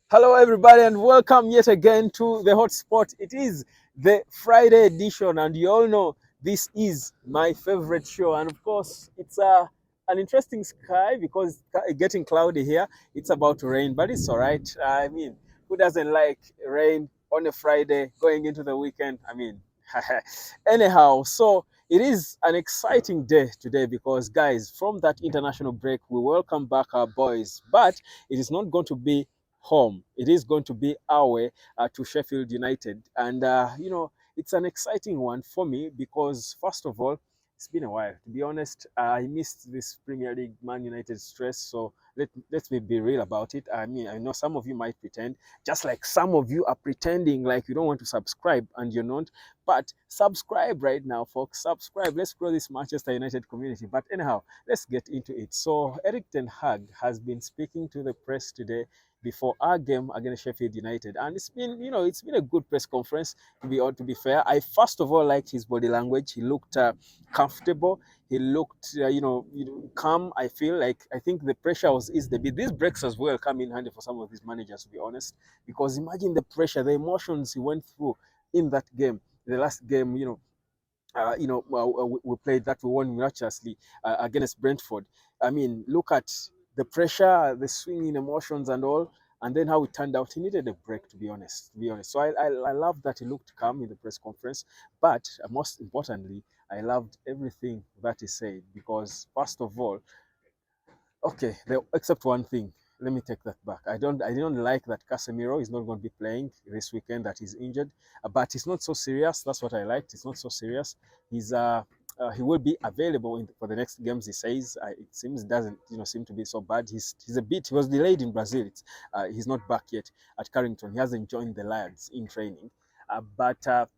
Hello, everybody, and welcome yet again to the hotspot. It is the Friday edition, and you all know this is my favorite show. And of course, it's an interesting sky because it's getting cloudy here. It's about to rain, but it's all right. I mean, who doesn't like rain on a Friday going into the weekend? I mean, anyhow, so it is an exciting day today because, guys, from that international break, we welcome back our boys, but it is not going to be home. It is going to be our way to Sheffield United. And, it's an exciting one for me because, first of all, it's been a while. To be honest, I missed this Premier League Man United stress. So let's be real about it. I mean, I know some of you might pretend, just like some of you are pretending like you don't want to subscribe and you're not. But subscribe right now, folks. Subscribe. Let's grow this Manchester United community. But anyhow, let's get into it. So Erik Ten Hag has been speaking to the press today before our game against Sheffield United, and it's been a good press conference. To be fair, I first of all liked his body language. He looked comfortable. He looked calm. I think the pressure was eased a bit. These breaks as well come in handy for some of these managers, to be honest, because imagine the pressure, the emotions he went through in that game, the last game. We played that we won miraculously against Brentford. I mean, look at the pressure, the swinging emotions, and all, and then how it turned out. He needed a break, to be honest. So I love that he looked calm in the press conference, but most importantly, I loved everything that he said because, first of all, okay, except one thing. Let me take that back. I don't like that Casemiro is not going to be playing this weekend. That he's injured, but it's not so serious. That's what I liked. It's not so serious. He will be available for the next games. He says it seems doesn't seem to be so bad. He was delayed in Brazil. He's not back yet at Carrington. He hasn't joined the Lions in training, but.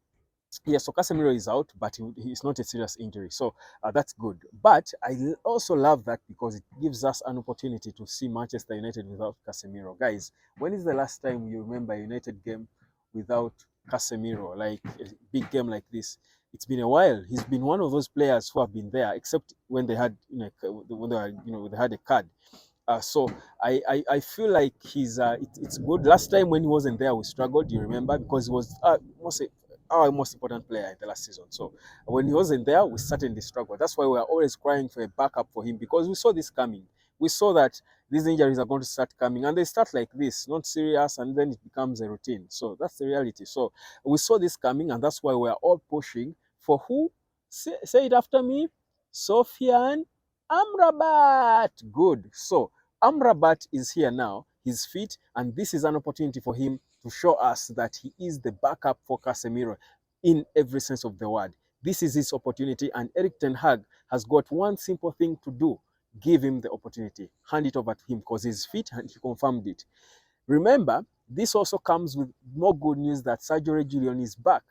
Yeah, so Casemiro is out, but he's not a serious injury, so that's good. But I also love that because it gives us an opportunity to see Manchester United without Casemiro. Guys, when is the last time you remember a United game without Casemiro, like a big game like this? It's been a while. He's been one of those players who have been there, except when they had, when they had a card. So I feel like it's good. Last time when he wasn't there, we struggled. You remember because he was our most important player in the last season. So when he wasn't there, we certainly struggled. That's why we are always crying for a backup for him because we saw this coming. We saw that these injuries are going to start coming, and they start like this, not serious, and then it becomes a routine. So that's the reality. So we saw this coming, and that's why we are all pushing for who? Say it after me, Sofian Amrabat. Good. So Amrabat is here now. He's fit, and this is an opportunity for him to show us that he is the backup for Casemiro in every sense of the word. This is his opportunity, and Erik Ten Hag has got one simple thing to do: give him the opportunity, hand it over to him because he's fit and he confirmed it. Remember, this also comes with more good news that Sergio Reguilon is back.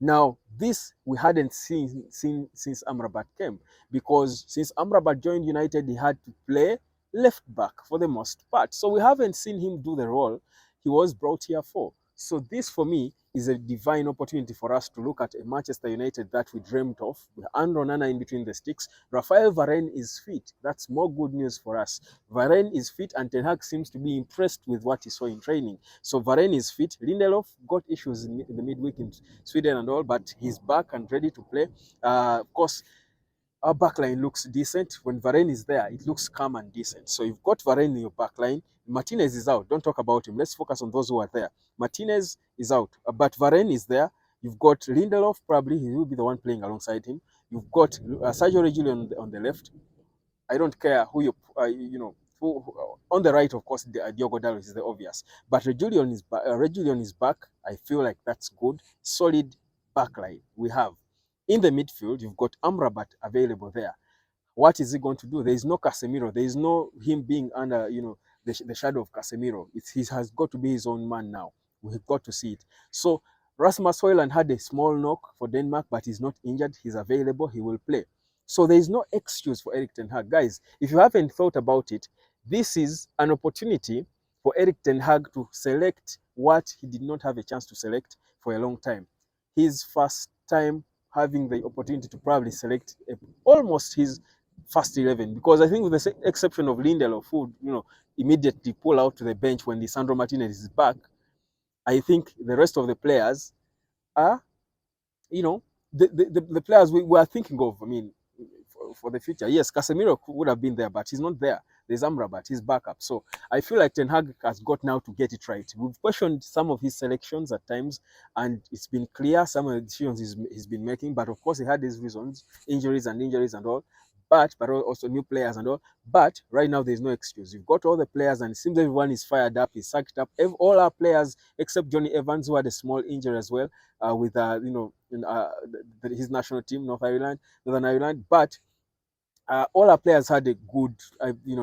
Now, this we hadn't seen since Amrabat came, because since Amrabat joined United, he had to play left back for the most part. So we haven't seen him do the role he was brought here for. So this, for me, is a divine opportunity for us to look at a Manchester United that we dreamt of, with Andro Nana in between the sticks. Rafael Varane is fit. That's more good news for us. Varane is fit, and Ten Hag seems to be impressed with what he saw in training. So Varane is fit. Lindelof got issues in the midweek in Sweden and all, but he's back and ready to play. Of course, our backline looks decent. When Varane is there, it looks calm and decent. So you've got Varane in your backline. Martinez is out. Don't talk about him. Let's focus on those who are there. Martinez is out, but Varane is there. You've got Lindelof, probably he will be the one playing alongside him. You've got Sergio Reguilon on the left. I don't care who on the right, of course, Diogo Dalot is the obvious. But Reguilon is back. I feel like that's good. Solid backline we have. In the midfield, you've got Amrabat available there. What is he going to do? There is no Casemiro. There is no him being under, the shadow of Casemiro. He has got to be his own man now. We've got to see it. So Rasmus Højlund had a small knock for Denmark, but he's not injured. He's available. He will play. So there is no excuse for Erik Ten Hag. Guys, if you haven't thought about it, this is an opportunity for Erik Ten Hag to select what he did not have a chance to select for a long time. His first time having the opportunity to probably select almost his first 11, because I think with the exception of Lindelof, who immediately pull out to the bench when Lisandro Martinez is back, I think the rest of the players are, you know, the players we were thinking of. I mean, for the future. Yes, Casemiro would have been there, but he's not there. There's Amrabat, he's backup. So I feel like Ten Hag has got now to get it right. We've questioned some of his selections at times, and it's been clear some of the decisions he's been making. But of course, he had his reasons, injuries and all. But also new players and all. But right now, there's no excuse. You've got all the players, and it seems everyone is fired up, is sacked up. All our players, except Johnny Evans, who had a small injury as well, with his national team, Northern Ireland. But all our players had a good,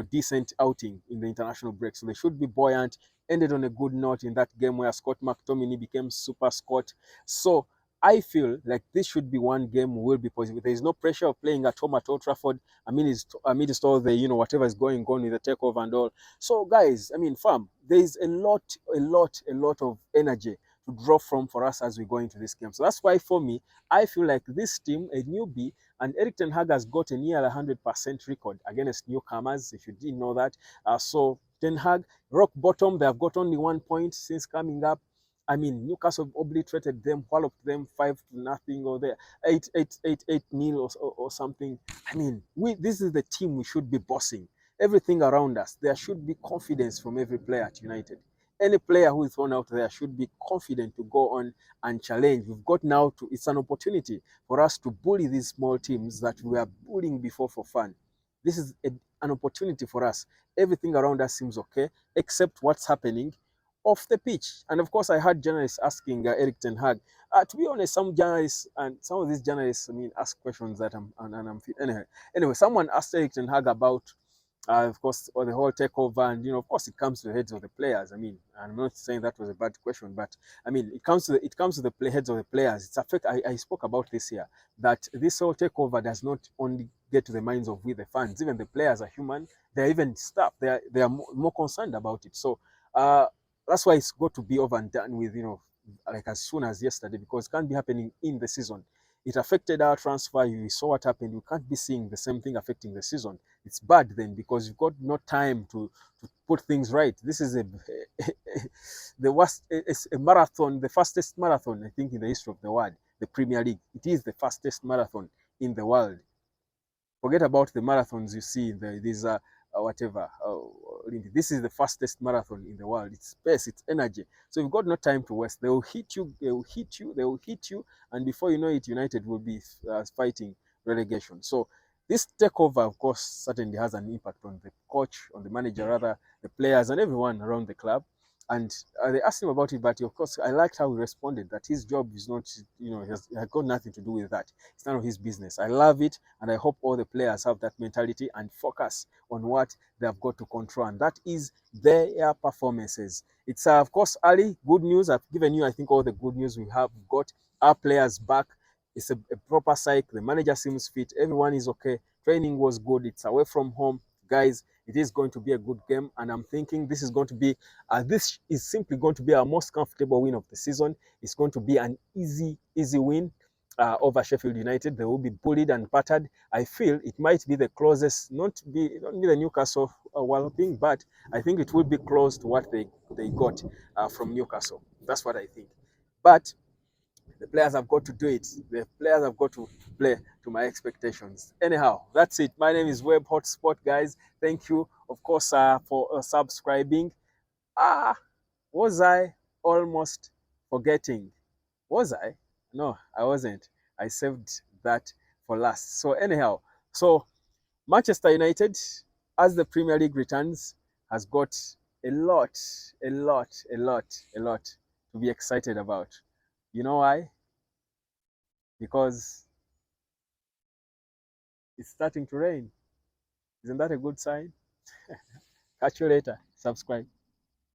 decent outing in the international break, so they should be buoyant. Ended on a good note in that game where Scott McTominay became Super Scott. So I feel like this should be one game we will be positive. There is no pressure of playing at home at Old Trafford. Amidst all the whatever is going on with the takeover and all. So guys, I mean, fam, there is a lot of energy to draw from for us as we go into this game. So that's why for me, I feel like this team, a newbie, and Erik Ten Hag has got a near 100% record against newcomers, if you didn't know that. So Ten Hag, rock bottom, they have got only 1 point since coming up. I mean, Newcastle obliterated them, walloped them 5-0, or the 8-0 or something. I mean, this is the team we should be bossing. Everything around us, there should be confidence from every player at United. Any player who is thrown out there should be confident to go on and challenge. We've got now to, it's an opportunity for us to bully these small teams that we were bullying before for fun. This is an opportunity for us. Everything around us seems okay, except what's happening off the pitch. And of course, I heard journalists asking Erik Ten Hag. To be honest, some of these journalists, I mean, ask questions that I'm anyway, someone asked Erik Ten Hag about of course, or the whole takeover, and of course, it comes to the heads of the players. I mean, I'm not saying that was a bad question, but I mean, it comes to the heads of the players. It's affect. I spoke about this here, that this whole takeover does not only get to the minds of we the fans. Even the players are human. They're even staff. They are more concerned about it. So that's why it's got to be over and done with. Like as soon as yesterday, because it can't be happening in the season. It affected our transfer. You saw what happened. You can't be seeing the same thing affecting the season. It's bad then, because you've got no time to put things right. This is the worst. It's a marathon, the fastest marathon I think in the history of the world. The Premier League. It is the fastest marathon in the world. Forget about the marathons you see in these whatever. This is the fastest marathon in the world. It's space, it's energy. So you've got no time to waste. They will hit you, they will hit you, they will hit you, and before you know it, United will be fighting relegation. So this takeover, of course, certainly has an impact on the coach, on the manager, rather, the players, and everyone around the club. And they asked him about it, but of course, I liked how he responded, that his job is not, he has got nothing to do with that. It's none of his business. I love it, and I hope all the players have that mentality and focus on what they have got to control, and that is their performances. It's, of course, early good news. I've given you, I think, all the good news we have got. Our players back. It's a proper cycle. The manager seems fit. Everyone is okay. Training was good. It's away from home. Guys, it is going to be a good game, and I'm thinking this is going to be this is simply going to be our most comfortable win of the season. It's going to be an easy win over Sheffield United. They will be bullied and battered. I feel it might be the closest, not be the Newcastle walloping, but I think it will be close to what they got from Newcastle. That's what I think. But the players have got to do it. The players have got to play to my expectations. Anyhow, that's it. My name is Web Hotspot, guys. Thank you, of course, for subscribing. Was I almost forgetting? Was I? No, I wasn't. I saved that for last. So anyhow, so Manchester United, as the Premier League returns, has got a lot, a lot to be excited about. You know why? Because it's starting to rain. Isn't that a good sign? Catch you later. Subscribe.